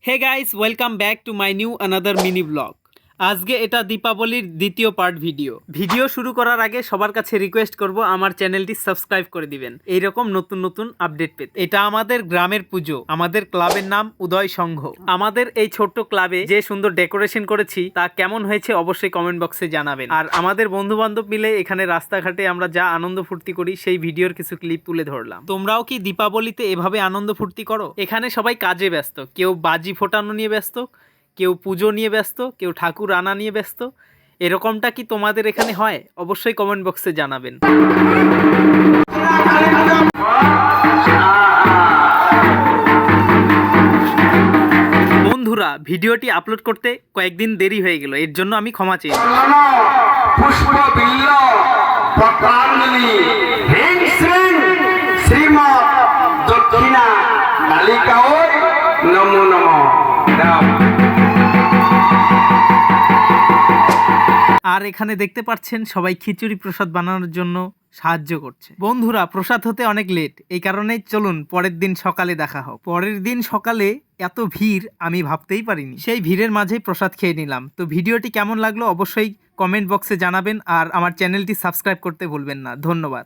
Hey guys, welcome back to my new another mini blog. আজকে এটা দীপাবলির দ্বিতীয় পার্ট ভিডিও শুরু করার আগে সবার কাছে রিকোয়েস্ট করব আমার চ্যানেলটি সাবস্ক্রাইব করে দিবেন এইরকম নতুন নতুন আপডেট পেতে। এটা আমাদের গ্রামের পুজো, আমাদের ক্লাবের নাম উদয় সংঘ। আমাদের এই ছোট্ট ক্লাবে যে সুন্দর ডেকোরেশন করেছি তা কেমন হয়েছে অবশ্যই কমেন্ট বক্সে জানাবেন। আর আমাদের বন্ধু বান্ধব মিলে এখানে রাস্তাঘাটে আমরা যা আনন্দ ফুর্তি করি সেই ভিডিওর কিছু ক্লিপ তুলে ধরলাম। তোমরাও কি দীপাবলিতে এভাবে আনন্দ ফুর্তি করো? এখানে সবাই কাজে ব্যস্ত, কেউ বাজি ফোটানো নিয়ে ব্যস্ত, কেউ পুজো নিয়ে ব্যস্ত, কেউ ঠাকুর আনা নিয়ে ব্যস্ত। এরকমটা কি তোমাদের এখানে হয়? অবশ্যই কমেন্ট বক্সে জানাবেন। বন্ধুরা, ভিডিওটি আপলোড করতে কয়েকদিন দেরি হয়ে গেল, এর জন্য আমি ক্ষমা চাই। আর এখানে দেখতে পাচ্ছেন সবাই খিচুড়ি প্রসাদ বানানোর জন্য সাহায্য করছে। বন্ধুরা, প্রসাদ হতে অনেক লেট, এই কারণেই চলুন পরের দিন সকালে দেখা হোক। পরের দিন সকালে এত ভিড় আমি ভাবতেই পারিনি। সেই ভিড়ের মাঝেই প্রসাদ খেয়ে নিলাম। তো ভিডিওটি কেমন লাগলো অবশ্যই কমেন্ট বক্সে জানাবেন আর আমার চ্যানেলটি সাবস্ক্রাইব করতে ভুলবেন না। ধন্যবাদ।